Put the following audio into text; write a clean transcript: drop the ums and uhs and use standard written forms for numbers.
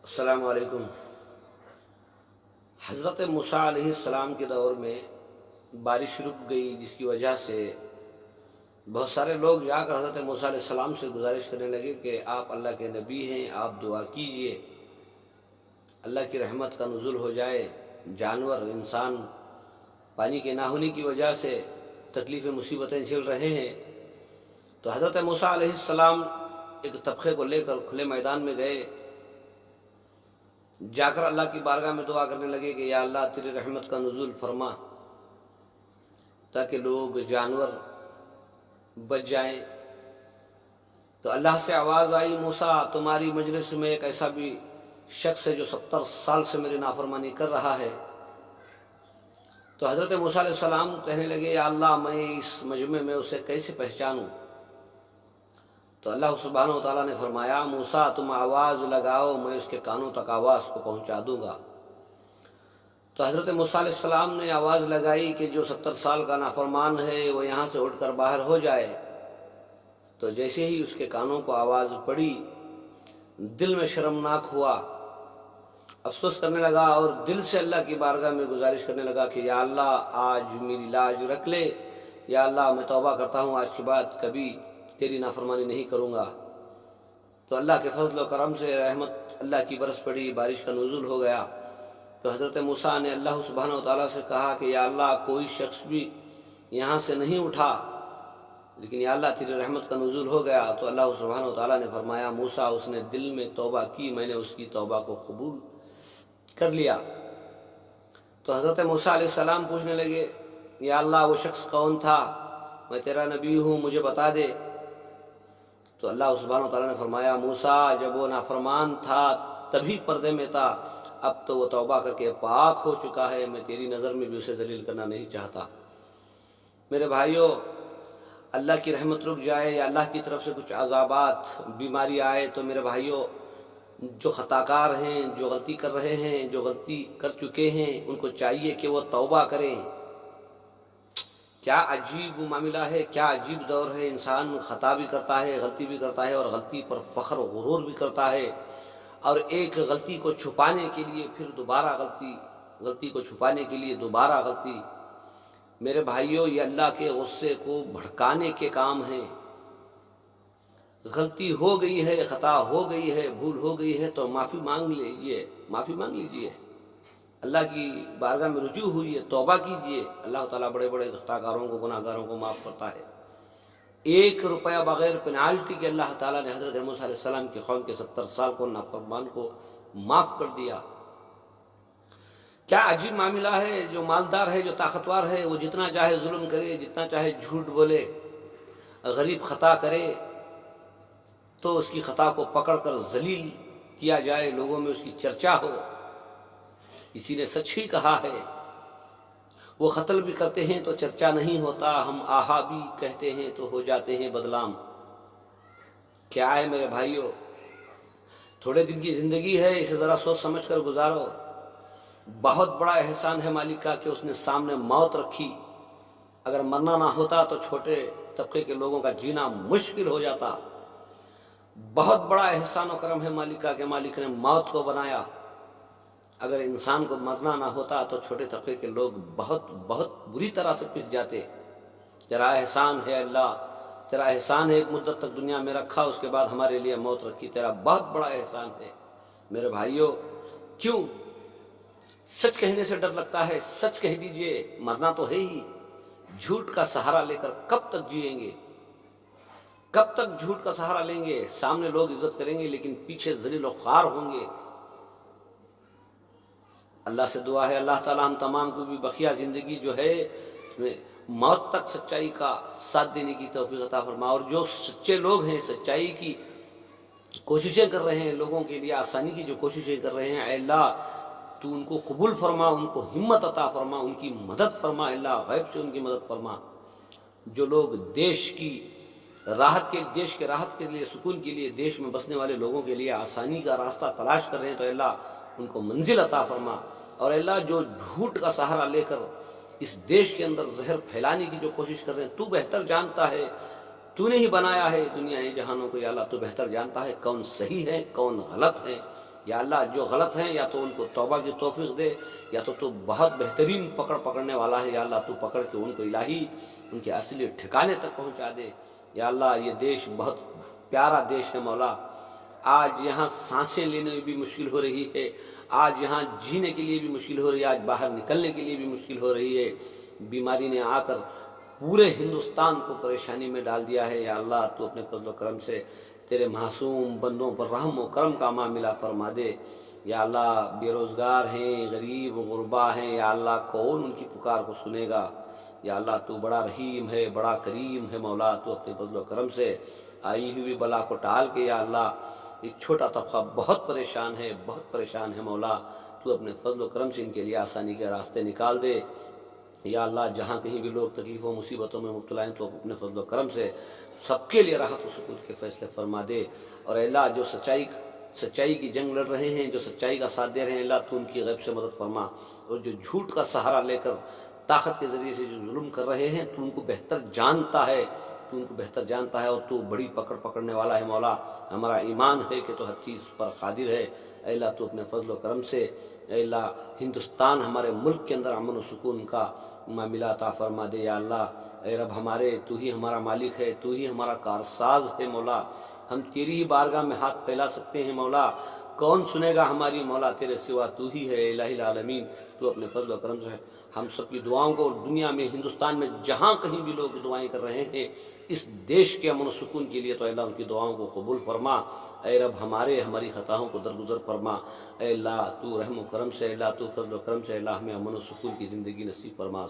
السلام علیکم۔ حضرت موسیٰ علیہ السلام کے دور میں بارش رک گئی، جس کی وجہ سے بہت سارے لوگ جا کر حضرت موسیٰ علیہ السلام سے گزارش کرنے لگے کہ آپ اللہ کے نبی ہیں، آپ دعا کیجئے، اللہ کی رحمت کا نزول ہو جائے۔ جانور، انسان پانی کے نہ ہونے کی وجہ سے تکلیفیں، مصیبتیں جھیل رہے ہیں۔ تو حضرت موسیٰ علیہ السلام ایک طبقے کو لے کر کھلے میدان میں گئے، جا کر اللہ کی بارگاہ میں دعا کرنے لگے کہ یا اللہ تیری رحمت کا نزول فرما تاکہ لوگ، جانور بچ جائیں۔ تو اللہ سے آواز آئی، موسیٰ تمہاری مجلس میں ایک ایسا بھی شخص ہے جو 70 سال سے میری نافرمانی کر رہا ہے۔ تو حضرت موسیٰ علیہ السلام کہنے لگے یا اللہ میں اس مجمع میں اسے کیسے پہچانوں؟ تو اللہ سبحانہ و تعالیٰ نے فرمایا موسیٰ تم آواز لگاؤ، میں اس کے کانوں تک آواز کو پہنچا دوں گا۔ تو حضرت موسیٰ علیہ السلام نے آواز لگائی کہ جو 70 سال کا نافرمان ہے وہ یہاں سے اٹھ کر باہر ہو جائے۔ تو جیسے ہی اس کے کانوں کو آواز پڑی، دل میں شرمناک ہوا، افسوس کرنے لگا اور دل سے اللہ کی بارگاہ میں گزارش کرنے لگا کہ یا اللہ آج میری لاج رکھ لے، یا اللہ میں توبہ کرتا ہوں، آج کے بعد کبھی تیری نافرمانی نہیں کروں گا۔ تو اللہ کے فضل و کرم سے رحمت اللہ کی برس پڑی، بارش کا نزول ہو گیا۔ تو حضرت موسیٰ نے اللہ سبحانہ و تعالیٰ سے کہا کہ یا اللہ کوئی شخص بھی یہاں سے نہیں اٹھا، لیکن یا اللہ تیری رحمت کا نزول ہو گیا۔ تو اللہ سبحانہ و تعالیٰ نے فرمایا موسیٰ اس نے دل میں توبہ کی، میں نے اس کی توبہ کو قبول کر لیا۔ تو حضرت موسیٰ علیہ السلام پوچھنے لگے یا اللہ وہ شخص کون تھا؟ میں تیرا نبی ہوں، مجھے بتا دے۔ تو اللہ سبحانہ و تعالیٰ نے فرمایا موسیٰ جب وہ نافرمان تھا تبھی پردے میں تھا، اب تو وہ توبہ کر کے پاک ہو چکا ہے، میں تیری نظر میں بھی اسے ذلیل کرنا نہیں چاہتا۔ میرے بھائیوں، اللہ کی رحمت رک جائے یا اللہ کی طرف سے کچھ عذابات، بیماری آئے تو میرے بھائیوں جو خطاکار ہیں، جو غلطی کر رہے ہیں، جو غلطی کر چکے ہیں، ان کو چاہیے کہ وہ توبہ کریں۔ کیا عجیب معاملہ ہے، کیا عجیب دور ہے، انسان خطا بھی کرتا ہے، غلطی بھی کرتا ہے اور غلطی پر فخر و غرور بھی کرتا ہے، اور ایک غلطی کو چھپانے کے لیے پھر دوبارہ غلطی کو چھپانے کے لیے دوبارہ غلطی۔ میرے بھائیوں یہ اللہ کے غصے کو بھڑکانے کے کام ہیں۔ غلطی ہو گئی ہے، خطا ہو گئی ہے، بھول ہو گئی ہے تو معافی مانگ لیجئے، اللہ کی بارگاہ میں رجوع ہوئیے، توبہ کیجئے۔ اللہ تعالیٰ بڑے بڑے خطاکاروں کو، گناہ گاروں کو معاف کرتا ہے۔ 1 روپیہ بغیر پینالٹی کے اللہ تعالیٰ نے حضرت موسیٰ علیہ السلام کی قوم کے 70 سال کو، نافرمان کو معاف کر دیا۔ کیا عجیب معاملہ ہے، جو مالدار ہے، جو طاقتور ہے، وہ جتنا چاہے ظلم کرے، جتنا چاہے جھوٹ بولے، غریب خطا کرے تو اس کی خطا کو پکڑ کر ذلیل کیا جائے، لوگوں میں اس کی چرچا ہو۔ کسی نے سچ ہی کہا ہے، وہ قتل بھی کرتے ہیں تو چرچا نہیں ہوتا، ہم آہا بھی کہتے ہیں تو ہو جاتے ہیں بدنام۔ کیا ہے میرے بھائیوں، تھوڑے دن کی زندگی ہے، اسے ذرا سوچ سمجھ کر گزارو۔ بہت بڑا احسان ہے مالک کا کہ اس نے سامنے موت رکھی، اگر مرنا نہ ہوتا تو چھوٹے طبقے کے لوگوں کا جینا مشکل ہو جاتا۔ بہت بڑا احسان و کرم ہے مالک کا کہ مالک نے موت کو بنایا، اگر انسان کو مرنا نہ ہوتا تو چھوٹے طبقے کے لوگ بہت بری طرح سے پس جاتے۔ تیرا احسان ہے اللہ، تیرا احسان ہے ایک مدت تک دنیا میں رکھا، اس کے بعد ہمارے لیے موت رکھی، تیرا بہت بڑا احسان ہے۔ میرے بھائیوں کیوں سچ کہنے سے ڈر لگتا ہے؟ سچ کہہ دیجئے، مرنا تو ہے ہی۔ جھوٹ کا سہارا لے کر کب تک جئیں گے؟ کب تک جھوٹ کا سہارا لیں گے؟ سامنے لوگ عزت کریں گے لیکن پیچھے ذلیل و خوار ہوں گے۔ اللہ سے دعا ہے اللہ تعالیٰ ہم تمام کو بھی بقیہ زندگی جو ہے اس میں موت تک سچائی کا ساتھ دینے کی توفیق عطا فرما، اور جو سچے لوگ ہیں، سچائی کی کوششیں کر رہے ہیں، لوگوں کے لیے آسانی کی جو کوششیں کر رہے ہیں، اے اللہ تو ان کو قبول فرما، ان کو ہمت عطا فرما، ان کی مدد فرما، اللہ غیب سے ان کی مدد فرما۔ جو لوگ دیش کی راحت کے لیے، سکون کے لیے، دیش میں بسنے والے لوگوں کے لیے آسانی کا راستہ تلاش کر رہے ہیں تو اللہ ان کو منزل عطا فرما، اور اللہ جو جھوٹ کا سہارا لے کر اس دیش کے اندر زہر پھیلانے کی جو کوشش کر رہے ہیں، تو بہتر جانتا ہے، تو نے ہی بنایا ہے دنیا جہانوں کو، یا اللہ تو بہتر جانتا ہے کون صحیح ہے کون غلط ہے۔ یا اللہ جو غلط ہیں یا تو ان کو توبہ کی توفیق دے، یا تو بہت بہترین پکڑنے والا ہے، یا اللہ تو پکڑ کے ان کو الہی ان کے اصلی ٹھکانے تک پہنچا دے۔ یا اللہ یہ دیش بہت پیارا دیش ہے مولا، آج یہاں سانسیں لینے میں بھی مشکل ہو رہی ہے، آج یہاں جینے کے لیے بھی مشکل ہو رہی ہے، آج باہر نکلنے کے لیے بھی مشکل ہو رہی ہے۔ بیماری نے آ کر پورے ہندوستان کو پریشانی میں ڈال دیا ہے۔ یا اللہ تو اپنے فضل و کرم سے تیرے معصوم بندوں پر رحم و کرم کا معاملہ فرما دے۔ یا اللہ بے روزگار ہیں، غریب و غربا ہیں، یا اللہ کون ان کی پکار کو سنے گا؟ یا اللہ تو بڑا رحیم ہے، بڑا کریم ہے مولا، تو اپنے فضل و کرم سے آئی ہوئی بلا کو ٹال کے یا اللہ ایک چھوٹا طبقہ بہت پریشان ہے، بہت پریشان ہے مولا، تو اپنے فضل و کرم سے ان کے لیے آسانی کے راستے نکال دے۔ یا اللہ جہاں کہیں بھی لوگ تکلیفوں مصیبتوں میں مبتلا ہیں تو اپنے فضل و کرم سے سب کے لیے راحت و سکون کے فیصلے فرما دے۔ اور اے اللہ جو سچائی کی جنگ لڑ رہے ہیں، جو سچائی کا ساتھ دے رہے ہیں، اللہ تو ان کی غیب سے مدد فرما، اور جو جھوٹ کا سہارا لے کر طاقت کے ذریعے سے جو ظلم کر رہے ہیں تو ان کو بہتر جانتا ہے، تو ان کو بہتر جانتا ہے، اور تو بڑی پکڑنے والا ہے مولا۔ ہمارا ایمان ہے کہ تو ہر چیز پر قادر ہے۔ اے اللہ تو اپنے فضل و کرم سے اے اللہ ہندوستان ہمارے ملک کے اندر امن و سکون کا معاملہ عطا فرما دے۔ یا اللہ اے رب ہمارے تو ہی ہمارا مالک ہے، تو ہی ہمارا کارساز ہے مولا، ہم تیری ہی بارگاہ میں ہاتھ پھیلا سکتے ہیں مولا، کون سنے گا ہماری مولا تیرے سوا؟ تو ہی ہے الہ العالمین۔ تو اپنے فضل و کرم سے ہم سب کی دعاؤں کو دنیا میں، ہندوستان میں جہاں کہیں بھی لوگ دعائیں کر رہے ہیں اس دیش کے امن و سکون کے لیے، تو اللہ ان کی دعاؤں کو قبول فرما۔ اے رب ہماری خطاؤں کو درگزر فرما۔ اے اللہ تو رحم و کرم سے، اللہ تو فضل و کرم سے اللہ ہمیں امن و سکون کی زندگی نصیب فرما۔